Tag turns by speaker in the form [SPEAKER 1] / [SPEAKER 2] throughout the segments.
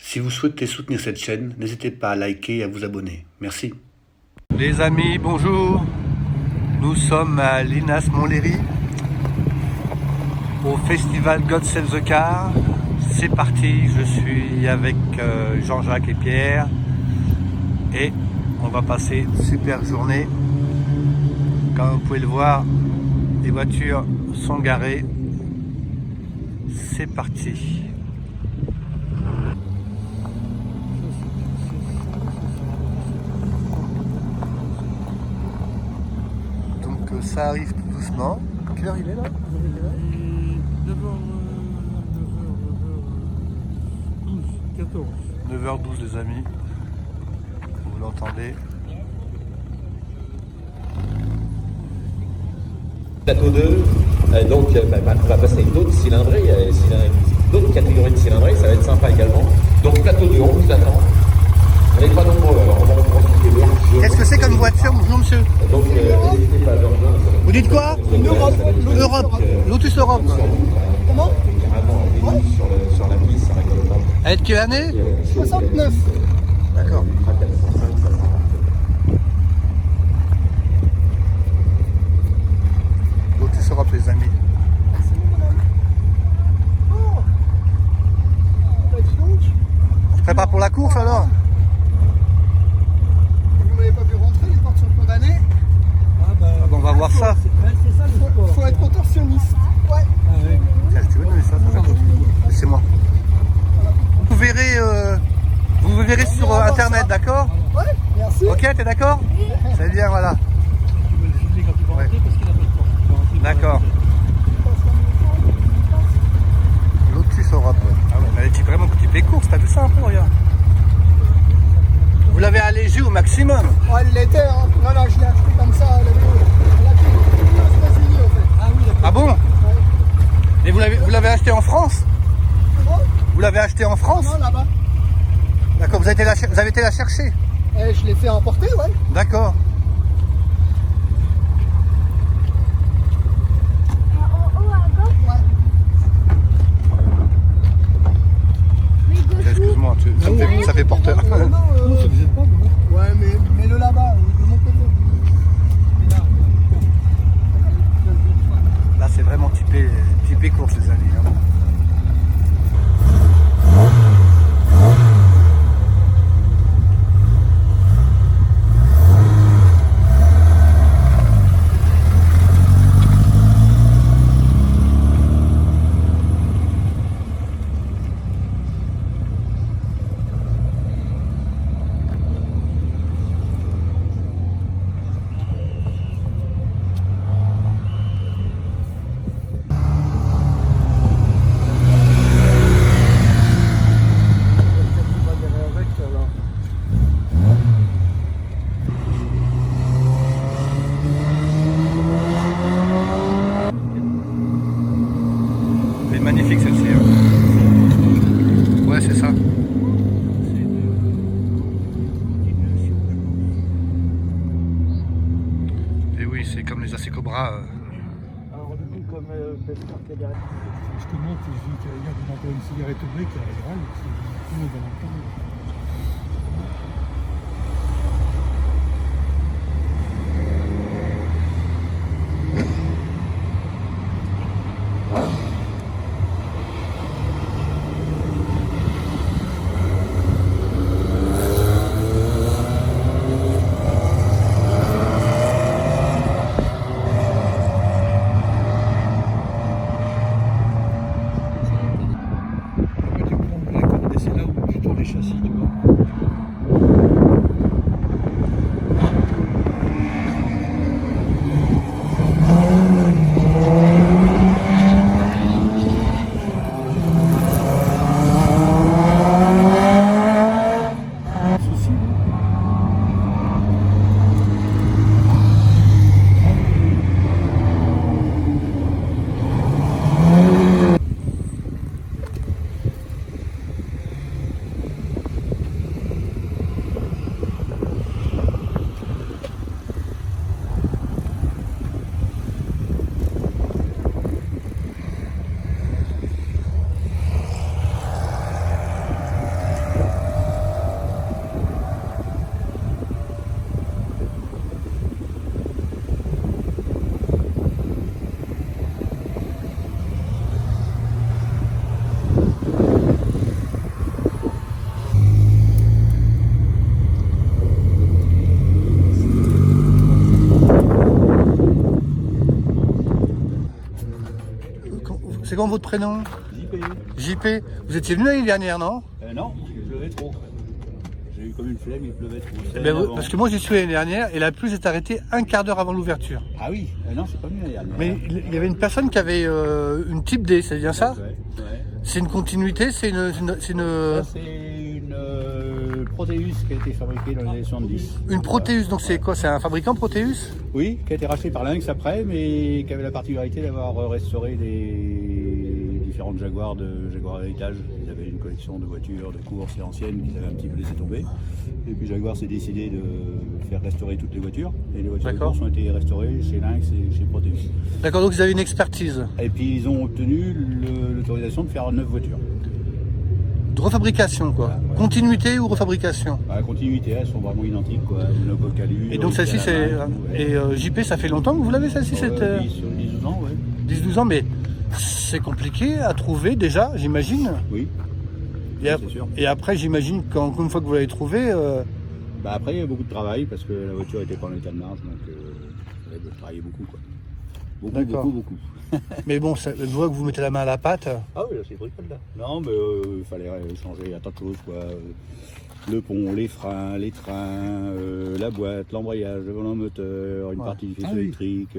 [SPEAKER 1] Si vous souhaitez soutenir cette chaîne, n'hésitez pas à liker et à vous abonner. Merci. Les amis, bonjour. Nous sommes à Linas Montlhéry au festival God Save the Car. C'est parti, je suis avec Jean-Jacques et Pierre et on va passer une super journée. Comme vous pouvez le voir, les voitures sont garées. C'est parti. Donc ça arrive tout doucement. Quelle heure il est là? 9h12 les amis. Vous l'entendez.
[SPEAKER 2] Plateau 2, donc on va passer avec d'autres cylindrées, d'autres catégories de cylindrées, ça va être sympa également. Donc plateau 2, on vous attend. On n'est pas nombreux, alors on va en profiter bien.
[SPEAKER 1] Qu'est-ce que c'est comme voiture, bonjour monsieur?
[SPEAKER 2] Donc n'hésitez pas à leur rejoindre.
[SPEAKER 1] Vous dites quoi? Europe, Lotus Europe.
[SPEAKER 3] Comment?
[SPEAKER 2] Carrément, sur la piste, ça récolte pas.
[SPEAKER 1] Elle est de quelle année?
[SPEAKER 3] 69.
[SPEAKER 1] D'accord. Lotus Europe les amis.
[SPEAKER 3] Oh. Bah dis donc.
[SPEAKER 1] Tu te prépares pour la course alors?
[SPEAKER 3] Vous m'avez pas vu rentrer, les portes sont condamnées.
[SPEAKER 1] Ah bon, on va voir ça.
[SPEAKER 3] C'est ça le sport. Faut être contorsionniste. Ouais.
[SPEAKER 1] Tiens, tu veux donner ça? Laissez-moi. Vous verrez sur internet, d'accord?
[SPEAKER 3] Ouais, merci.
[SPEAKER 1] Ok, t'es d'accord? C'est bien, voilà. Ouais. D'accord. Lotus Europe. Ah ouais, mais elle est vraiment typée course, t'as vu ça un peu, regarde. Vous l'avez allégé au maximum.
[SPEAKER 3] Oh, elle l'était, hein. Non, je l'ai acheté comme ça. Elle a été aux États-Unis, en fait. Ah oui,
[SPEAKER 1] Ah bon?
[SPEAKER 3] Ouais.
[SPEAKER 1] Et vous l'avez acheté en France?
[SPEAKER 3] Comment?
[SPEAKER 1] Vous l'avez acheté en France?
[SPEAKER 3] Non, là-bas.
[SPEAKER 1] D'accord, vous avez été la chercher?
[SPEAKER 3] Je l'ai fait importer, ouais.
[SPEAKER 1] D'accord. Excuse-moi, ça fait porteur.
[SPEAKER 3] Ouais, mais mets-le là-bas, de mon côté.
[SPEAKER 1] Là, c'est vraiment typé course, les amis. Hein. Magnifique celle-ci. Hein. Ouais, c'est ça. Et oui, c'est comme les AC Cobra.
[SPEAKER 3] Alors, du coup, comme Pescar qui est derrière. Justement, tu dis qu'il y a encore une cigarette au bec, c'est tout le monde va l'entendre. C'est là où tu tournes les châssis.
[SPEAKER 1] c'est quoi votre prénom?
[SPEAKER 4] JP.
[SPEAKER 1] JP. Vous étiez venu l'année dernière, non?
[SPEAKER 4] Non, il pleuvait trop. J'ai eu comme une flemme, il pleuvait trop.
[SPEAKER 1] Eh ben, parce que moi j'y suis l'année dernière et la pluie s'est arrêtée un quart d'heure avant l'ouverture.
[SPEAKER 4] Ah oui, non, c'est pas venu l'année dernière.
[SPEAKER 1] Mais il y avait une personne qui avait une type D, c'est bien ça?
[SPEAKER 4] Ouais.
[SPEAKER 1] C'est une continuité, c'est une...
[SPEAKER 4] Ça, c'est une Proteus qui a été fabriquée dans les années 70.
[SPEAKER 1] Une Proteus, donc c'est quoi? C'est un fabricant Proteus?
[SPEAKER 4] Oui, qui a été racheté par Lynx après, mais qui avait la particularité d'avoir restauré des différentes Jaguars héritage. Ils avaient une collection de voitures de course et anciennes qu'ils avaient un petit peu laissé tomber. Et puis Jaguar s'est décidé de faire restaurer toutes les voitures. Et les voitures de course ont été restaurées chez Lynx et chez Proteus.
[SPEAKER 1] D'accord, donc ils avaient une expertise.
[SPEAKER 4] Et puis ils ont obtenu l'autorisation de faire 9 voitures.
[SPEAKER 1] De refabrication, quoi.
[SPEAKER 4] Ouais.
[SPEAKER 1] Continuité ou refabrication?
[SPEAKER 4] La continuité, elles sont vraiment identiques, quoi.
[SPEAKER 1] Et donc celle-ci, c'est... Et JP, ça fait longtemps que vous l'avez, celle-ci?
[SPEAKER 4] 10-12 ans, oui.
[SPEAKER 1] 10-12 ans, mais c'est compliqué à trouver déjà, j'imagine.
[SPEAKER 4] Oui. C'est sûr.
[SPEAKER 1] Et après, j'imagine qu'une fois que vous l'avez trouvé...
[SPEAKER 4] Après, il y a beaucoup de travail parce que la voiture était pas en état de marche, donc il fallait travailler beaucoup, quoi. Beaucoup.
[SPEAKER 1] Mais bon, je vois que vous mettez la main à la pâte.
[SPEAKER 4] Ah oui, là, c'est bricole, là. Non, mais il fallait changer un tas de choses, quoi. Le pont, les freins, les trains, la boîte, l'embrayage, le volant moteur, une partie du faisceau électrique,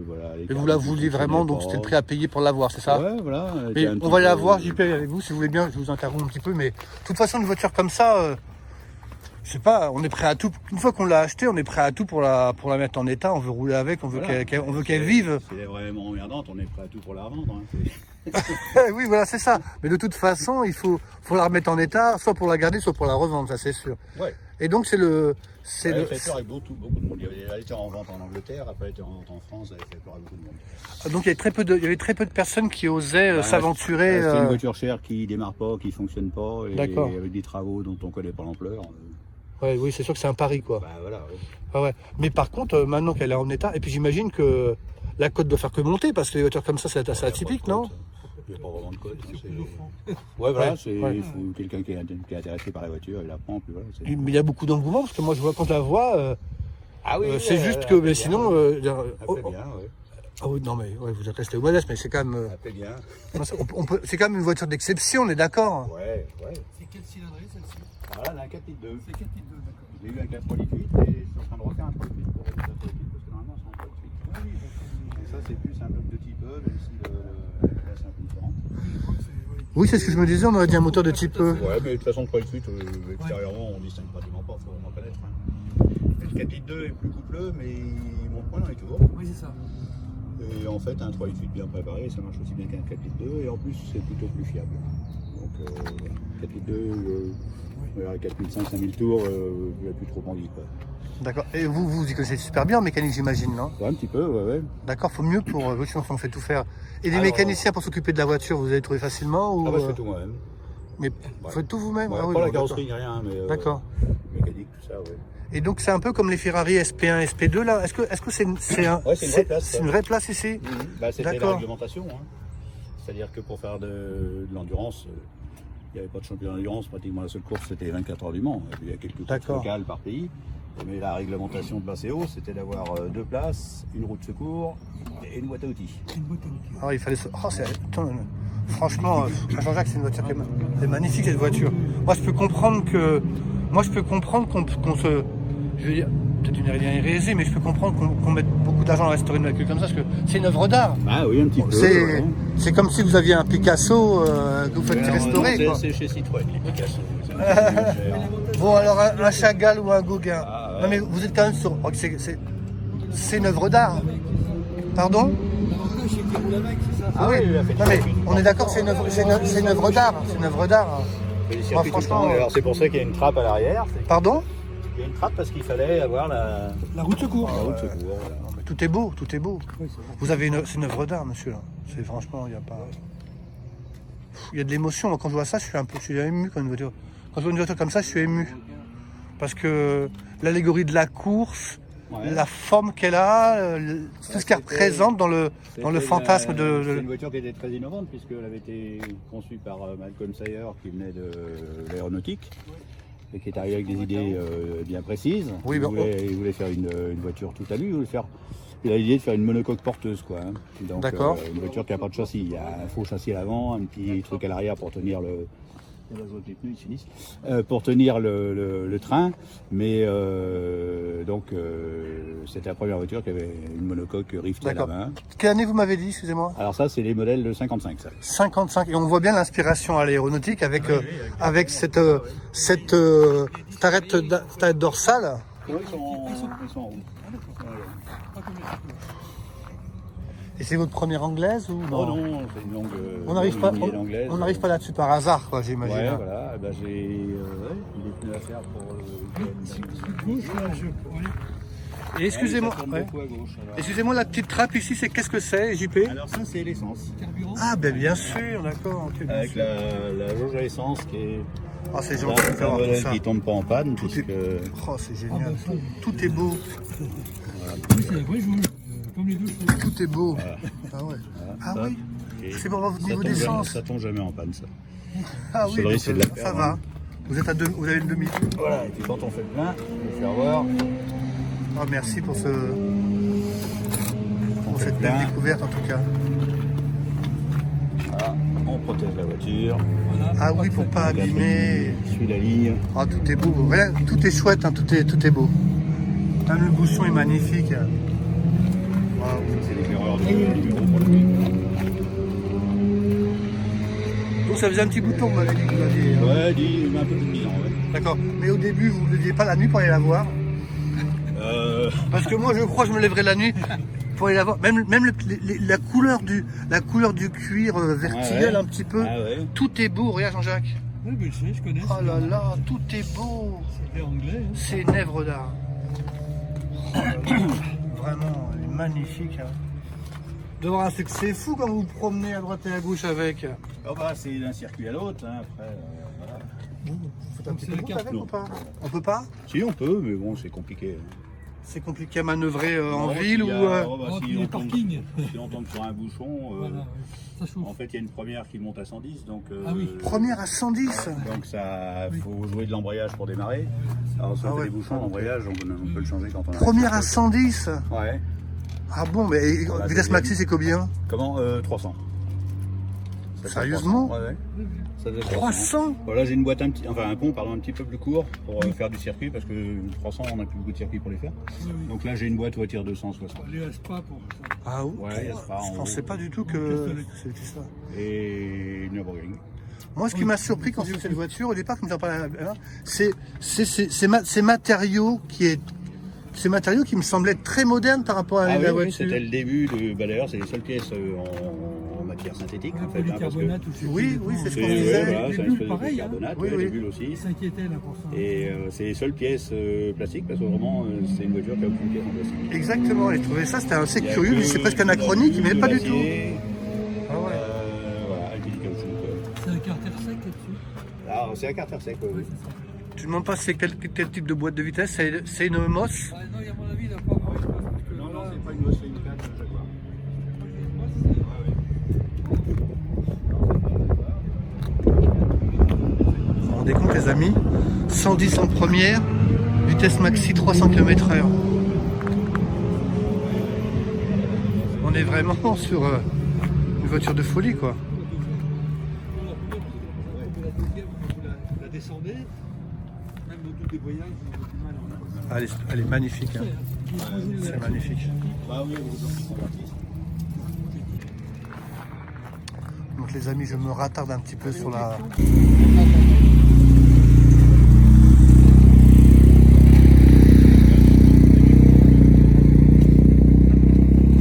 [SPEAKER 4] voilà.
[SPEAKER 1] Et vous la vouliez vraiment, donc c'était le prix à payer pour l'avoir, c'est ça?
[SPEAKER 4] Ouais, voilà.
[SPEAKER 1] Et on va la voir, JP, avec vous, si vous voulez bien, je vous interromps un petit peu, mais de toute façon, une voiture comme ça, je sais pas, on est prêt à tout. Une fois qu'on l'a achetée, on est prêt à tout pour la mettre en état, on veut rouler avec, on veut qu'elle vive.
[SPEAKER 4] Si elle est vraiment emmerdante, on est prêt à tout pour la revendre.
[SPEAKER 1] Oui, voilà, c'est ça. Mais de toute façon, il faut la remettre en état, soit pour la garder, soit pour la revendre, ça c'est sûr.
[SPEAKER 4] Ouais.
[SPEAKER 1] Et donc c'est le...
[SPEAKER 4] Elle a fait peur avec beaucoup de monde. Elle était en vente en Angleterre, après elle était en vente en France, elle a fait peur avec beaucoup de monde.
[SPEAKER 1] Donc il y avait très peu de personnes qui osaient s'aventurer.
[SPEAKER 4] C'est une voiture chère qui démarre pas, qui fonctionne pas, et avec des travaux dont on connaît pas l'ampleur.
[SPEAKER 1] Ouais, oui, c'est sûr que c'est un pari, quoi.
[SPEAKER 4] Voilà. Ouais.
[SPEAKER 1] Ah ouais. Mais par contre, maintenant qu'elle est en état, et puis j'imagine que la cote doit faire que monter, parce que les voitures comme ça, c'est assez atypique, non?
[SPEAKER 4] Il n'y a pas vraiment de cote. Ouais, voilà, il faut quelqu'un qui est intéressé par la voiture, il la prend, puis voilà.
[SPEAKER 1] Mais il y a beaucoup d'engouement, parce que moi, je vois quand je la vois, c'est juste que, mais sinon...
[SPEAKER 4] bien, ouais.
[SPEAKER 1] Ah oui, non, mais vous êtes resté au modeste, mais c'est quand même...
[SPEAKER 4] bien.
[SPEAKER 1] C'est quand même une voiture d'exception, on est d'accord?
[SPEAKER 4] Ouais.
[SPEAKER 3] C'est quelle cylindrée celle-ci?
[SPEAKER 4] Voilà, elle a un 4,2 litres.
[SPEAKER 3] C'est 4,2 litres, d'accord.
[SPEAKER 4] J'ai eu avec la 3,8 litres et je suis en train de refaire un 3,8 litres pour réduire la 3,8 litres parce que normalement c'est un 3,8 litres. Et ça c'est plus un bloc de type E, même si la classe est un peu différente.
[SPEAKER 1] Oui, c'est ce que je me disais, on aurait dit un moteur de type E.
[SPEAKER 4] Ouais, mais de toute façon 3,8 extérieurement on distingue pratiquement pas, faut vraiment connaître. Le 4,2 litres est plus coupleux, mais il monte moins dans les tours.
[SPEAKER 3] Oui, c'est ça.
[SPEAKER 4] Et en fait un 3,8 litres bien préparé, ça marche aussi bien qu'un 4,2 litres et en plus c'est plutôt plus fiable. Donc 4,2 litres, 4005, 5000 tours, il n'y a plus trop envie, quoi.
[SPEAKER 1] D'accord. Et vous y connaissez super bien en mécanique, j'imagine, non?
[SPEAKER 4] Ouais, un petit peu, ouais.
[SPEAKER 1] D'accord, faut mieux pour... sinon on fait tout faire. Et les mécaniciens pour s'occuper de la voiture, vous avez trouvé facilement ou...
[SPEAKER 4] Ah bah je fais tout moi-même.
[SPEAKER 1] Mais vous faites tout vous-même?
[SPEAKER 4] Ouais,
[SPEAKER 1] Ah, oui,
[SPEAKER 4] pas
[SPEAKER 1] bon,
[SPEAKER 4] la carrosserie ni rien, mais
[SPEAKER 1] d'accord.
[SPEAKER 4] Mécanique, tout ça, ouais.
[SPEAKER 1] Et donc c'est un peu comme les Ferrari SP1, SP2 là. Est-ce que c'est une vraie place ici?
[SPEAKER 4] C'était la réglementation. Hein. C'est-à-dire que pour faire de l'endurance, il n'y avait pas de championnat d'endurance. Pratiquement la seule course c'était 24 heures du Mans. Et puis, il y a quelques courses locales par pays. Mais la réglementation de Basseo, c'était d'avoir 2 places, une roue de secours et une boîte à outils.
[SPEAKER 1] Alors il fallait... franchement, Jean-Jacques, c'est une voiture qui est magnifique cette voiture. Moi je peux comprendre qu'on se... Je veux dire, peut-être une idée hérésie, mais je peux comprendre qu'on mette beaucoup d'argent à restaurer une voiture comme ça, parce que c'est une œuvre d'art.
[SPEAKER 4] Ah oui, un petit peu.
[SPEAKER 1] C'est comme si vous aviez un Picasso que vous faites restaurer.
[SPEAKER 4] C'est chez Citroën, les Picasso.
[SPEAKER 1] Bon, alors un Chagall ou un Gauguin. Non, mais vous êtes quand même sur... C'est une œuvre d'art. Pardon? Ah oui, non, mais on est d'accord, c'est une œuvre d'art. C'est une œuvre d'art.
[SPEAKER 4] Moi, franchement... Alors c'est pour ça qu'il y a une trappe à l'arrière.
[SPEAKER 1] Pardon?
[SPEAKER 4] Il y a une trappe parce qu'il fallait avoir la
[SPEAKER 3] roue de secours.
[SPEAKER 4] La roue de secours, voilà.
[SPEAKER 1] Non, mais tout est beau, tout est beau. Oui, vous avez c'est une œuvre d'art, monsieur. C'est franchement, il n'y a pas... Il y a de l'émotion. Moi, quand je vois ça, je suis ému quand une voiture... Quand je vois une voiture comme ça, je suis ému. Parce que l'allégorie de la course, la forme qu'elle a, tout ce qu'elle représente dans le fantasme de...
[SPEAKER 4] C'est une voiture qui était très innovante puisqu'elle avait été conçue par Malcolm Sayer qui venait de l'aéronautique. Et qui est arrivé avec des idées bien précises. Oui, il voulait faire une voiture tout à lui, il voulait faire il a l'idée de faire une monocoque porteuse, quoi. Hein. Donc,
[SPEAKER 1] d'accord.
[SPEAKER 4] Une voiture qui n'a pas de châssis. Il y a un faux châssis à l'avant, un petit truc à l'arrière pour tenir le. Pour tenir le train, mais c'était la première voiture qui avait une monocoque riftée à la main.
[SPEAKER 1] Quelle année vous m'avez dit, excusez-moi?
[SPEAKER 4] Alors ça, c'est les modèles de 55, ça.
[SPEAKER 1] 55, et on voit bien l'inspiration à l'aéronautique avec, avec cette arête dorsale.
[SPEAKER 4] Oui, ils sont en route.
[SPEAKER 1] Et c'est votre première anglaise ou non?
[SPEAKER 4] Oh non, c'est une longue.
[SPEAKER 1] On n'arrive pas là-dessus par hasard, quoi, j'imagine.
[SPEAKER 4] Ouais, voilà. Eh ben, j'ai des pneus à faire pour.
[SPEAKER 1] Et excusez-moi, excusez-moi, la petite trappe ici, c'est qu'est-ce que c'est, JP?
[SPEAKER 4] Alors ça, c'est l'essence.
[SPEAKER 1] Ah ben bien sûr, d'accord. Okay,
[SPEAKER 4] avec la jauge à essence qui est.
[SPEAKER 1] Ah, c'est gentil de savoir tout ça.
[SPEAKER 4] Qui tombe pas en panne.
[SPEAKER 1] Oh, c'est génial. Tout est beau.
[SPEAKER 3] Oui, c'est la vraie jauge. Comme les douches.
[SPEAKER 1] Tout est beau.
[SPEAKER 4] Voilà.
[SPEAKER 1] Ah ouais. Ah
[SPEAKER 4] ça,
[SPEAKER 1] oui. C'est pour votre niveau d'essence.
[SPEAKER 4] Ça tombe jamais en panne, ça.
[SPEAKER 1] Ah oui, donc, ça va. Vous êtes vous avez une demi.
[SPEAKER 4] Voilà, et puis quand on fait le plein, on peut faire voir.
[SPEAKER 1] Oh, merci pour cette belle découverte en tout cas.
[SPEAKER 4] Voilà, on protège la voiture.
[SPEAKER 1] Ah oui, pour pas abîmer.
[SPEAKER 4] Suit la ligne.
[SPEAKER 1] Ah, tout est beau. Rien, tout est chouette, hein, tout est beau. Même le bouchon est magnifique. Wow.
[SPEAKER 4] C'est l'éclaireur de numéro pour le pays.
[SPEAKER 1] Donc ça faisait un petit bouton, vous m'avez dit que vous l'aviez.
[SPEAKER 4] Ouais, un peu plus de 10 ans, ouais.
[SPEAKER 1] D'accord. Mais au début, vous ne leviez pas la nuit pour aller la voir? Parce que moi, je crois que je me lèverai la nuit pour aller la voir. Même la couleur du cuir verticelle, un petit peu.
[SPEAKER 4] Ah ouais.
[SPEAKER 1] Tout est beau, regarde Jean-Jacques.
[SPEAKER 3] Oui, mais je connais.
[SPEAKER 1] Oh là là, tout est beau.
[SPEAKER 3] C'est anglais. Hein.
[SPEAKER 1] C'est une œuvre d'art. Oh là là. Vraiment, elle est magnifique. Hein. De voir un succès fou quand vous vous promenez à droite et à gauche avec.
[SPEAKER 4] Oh bah, c'est d'un circuit à l'autre, hein. Après, voilà.
[SPEAKER 1] Vous faites un petit peu de route avec ou pas? On peut pas?
[SPEAKER 4] Si, on peut, mais bon, c'est compliqué.
[SPEAKER 1] C'est compliqué à manœuvrer en ville ou...
[SPEAKER 3] Si on tombe
[SPEAKER 4] sur un bouchon,
[SPEAKER 3] voilà, ça chauffe.
[SPEAKER 4] en fait, il y a une première qui monte à 110, donc...
[SPEAKER 3] Ah oui.
[SPEAKER 1] Première à 110.
[SPEAKER 4] Donc ça, faut jouer de l'embrayage pour démarrer. Alors si on fait des bouchons, l'embrayage, on peut le changer quand on a...
[SPEAKER 1] Première à 110.
[SPEAKER 4] Ouais.
[SPEAKER 1] Ah bon, mais vitesse maxi c'est combien?
[SPEAKER 4] Comment 300.
[SPEAKER 1] Sérieusement?
[SPEAKER 4] 300. Ouais. Ça doit être
[SPEAKER 1] 300.
[SPEAKER 4] Voilà, j'ai une boîte un pont un petit peu plus court pour faire du circuit parce que 300 on n'a plus beaucoup de circuit pour les faire.
[SPEAKER 3] Oui.
[SPEAKER 4] Donc là j'ai une boîte voiture 260.
[SPEAKER 3] Les Aspa pour ça.
[SPEAKER 1] Ah oui.
[SPEAKER 4] Ouais,
[SPEAKER 1] je pensais pas du tout que c'était ça.
[SPEAKER 4] Et une Nürburgring.
[SPEAKER 1] Moi, ce qui m'a surpris quand j'ai vu cette voiture, au départ, comme j'en parlais, c'est ces matériaux qui me semblaient très modernes par rapport à la voiture.
[SPEAKER 4] C'était le début d'ailleurs, c'est les seules pièces en matière synthétique. En fait,
[SPEAKER 3] polycarbonate
[SPEAKER 1] oui, c'est ce qu'on disait.
[SPEAKER 4] Voilà, c'est une espèce de
[SPEAKER 3] pareil,
[SPEAKER 4] polycarbonate,
[SPEAKER 1] oui,
[SPEAKER 4] les bulles aussi.
[SPEAKER 3] Ils s'inquiétaient là pour ça.
[SPEAKER 4] Et c'est les seules pièces plastiques parce que vraiment c'est une voiture qui a aucune pièce en plastique.
[SPEAKER 1] Exactement, et je trouvais ça, c'était assez curieux, mais c'est presque anachronique, mais pas du tout. Ah ouais.
[SPEAKER 4] Voilà, avec du caoutchouc.
[SPEAKER 3] C'est un carter sec là-dessus.
[SPEAKER 4] Alors c'est un carter sec, oui.
[SPEAKER 3] C'est ça.
[SPEAKER 1] Tu ne demandes pas c'est quel type de boîte de vitesse, c'est une Moss.
[SPEAKER 3] Ah, non, à mon avis, il n'a pas vraiment espace.
[SPEAKER 4] Non, c'est pas une Moss, c'est une 4 Jaguar.
[SPEAKER 1] Vous vous rendez compte les amis, 110 en première, vitesse maxi 300 km/h. On est vraiment sur une voiture de folie quoi.
[SPEAKER 3] La descendez, même au bout des voyages, vous avez du mal.
[SPEAKER 1] Elle est magnifique. Hein. C'est magnifique.
[SPEAKER 4] Bah oui, vous
[SPEAKER 1] Donc les amis, je me rattarde un petit peu sur la...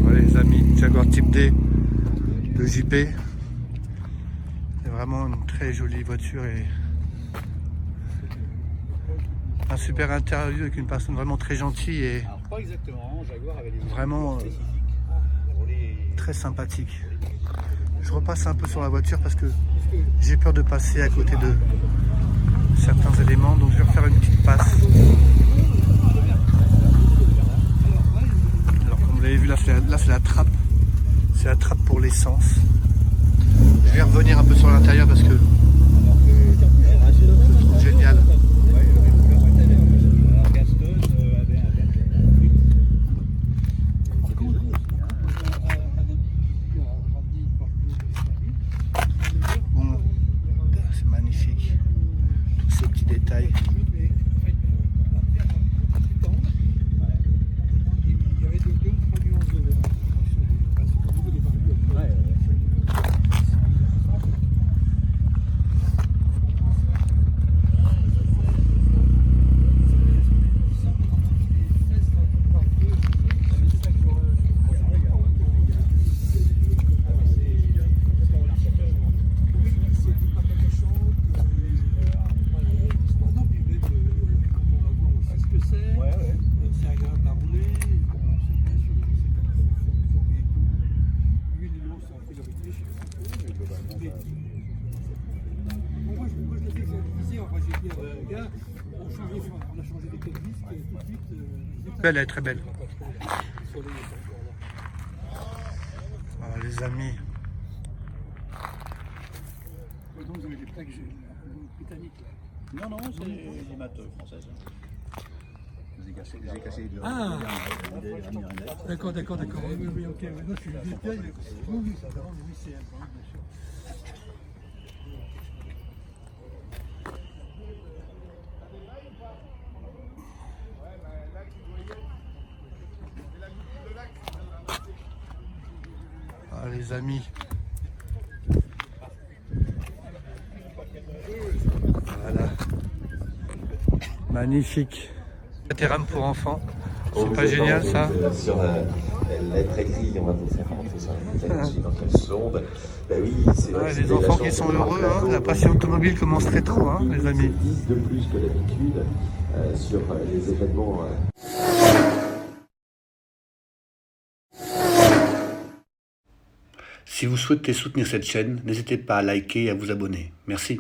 [SPEAKER 1] Voilà les amis, Jaguar Type D de JP. C'est vraiment une très jolie voiture et un super interview avec une personne vraiment très gentille et
[SPEAKER 4] Alors pas exactement, Jaguar avait des
[SPEAKER 1] vraiment très sympathique. Je repasse un peu sur la voiture parce que j'ai peur de passer à côté de certains éléments, donc je vais refaire une petite passe. Alors comme vous l'avez vu, là c'est la trappe. C'est la trappe pour l'essence. Je vais revenir un peu sur l'intérieur parce que je trouve génial.
[SPEAKER 3] fait. Bon, moi, je l'ai fait que ça a divisé. Enfin, j'ai dit, gars, on a changé les 4 disques et tout de suite.
[SPEAKER 1] Elle est très belle. Voilà, les amis.
[SPEAKER 3] Donc, vous avez des plaques britanniques là.
[SPEAKER 4] Non, non, c'est des maths françaises. J'ai cassé de
[SPEAKER 3] Ah, d'accord. Oui, ok. Maintenant, je suis détail. Oui, ça va. Oui, c'est un bien sûr.
[SPEAKER 1] Ah, les amis. Voilà. Magnifique. Un terrain pour enfants. C'est pas génial ça?
[SPEAKER 2] Sur l'être écrit, on va vous faire rentrer sur la métallurgie dans quelle sonde. Ben oui, c'est vrai.
[SPEAKER 1] Ouais, les enfants qui sont heureux, hein. La passion automobile commence très tôt, hein, les amis.
[SPEAKER 2] 10 de plus que d'habitude sur les événements.
[SPEAKER 1] Si vous souhaitez soutenir cette chaîne, n'hésitez pas à liker et à vous abonner. Merci.